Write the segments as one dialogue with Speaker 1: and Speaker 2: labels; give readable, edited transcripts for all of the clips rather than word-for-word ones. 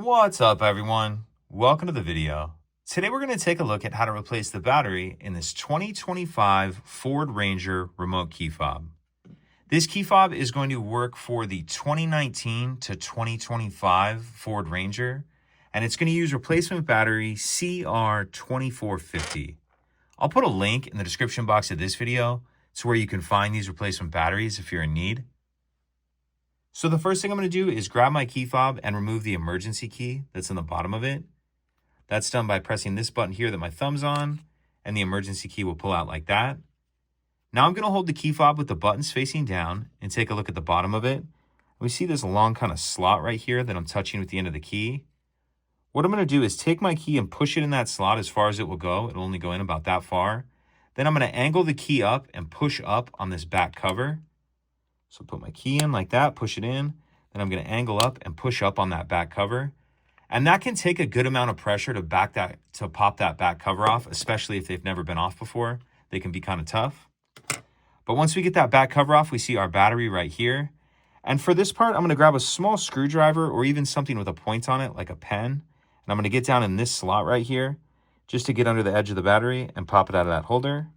Speaker 1: What's up, everyone? Welcome to the video. Today we're going to take a look at how to replace the battery in this 2025 Ford Ranger remote key fob. This key fob is going to work for the 2019 to 2025 Ford Ranger, and it's going to use replacement battery CR2450. I'll put a link in the description box of this video to where you can find these replacement batteries if you're in need. So the first thing I'm going to do is grab my key fob and remove the emergency key that's in the bottom of it. That's done by pressing this button here that my thumb's on, and the emergency key will pull out like that. Now I'm going to hold the key fob with the buttons facing down and take a look at the bottom of it. We see this long kind of slot right here that I'm touching with the end of the key. What I'm going to do is take my key and push it in that slot as far as it will go. It'll only go in about that far. Then I'm going to angle the key up and push up on this back cover. So put my key in like that, push it in, then I'm going to angle up and push up on that back cover. And that can take a good amount of pressure to pop that back cover off, especially if they've never been off before. They can be kind of tough. But once we get that back cover off, we see our battery right here. And for this part, I'm going to grab a small screwdriver or even something with a point on it, like a pen. And I'm going to get down in this slot right here, just to get under the edge of the battery and pop it out of that holder.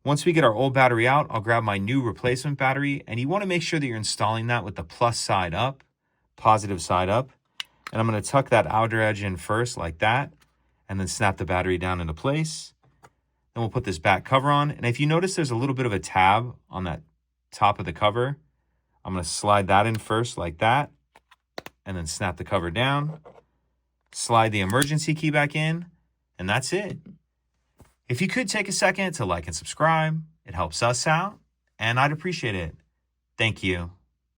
Speaker 1: Once we get our old battery out, I'll grab my new replacement battery, and you want to make sure that you're installing that with the plus side up, positive side up. And I'm going to tuck that outer edge in first like that, and then snap the battery down into place. Then we'll put this back cover on, and if you notice there's a little bit of a tab on that top of the cover, I'm going to slide that in first like that, and then snap the cover down, slide the emergency key back in, and that's it. If you could take a second to like and subscribe, it helps us out, and I'd appreciate it. Thank you.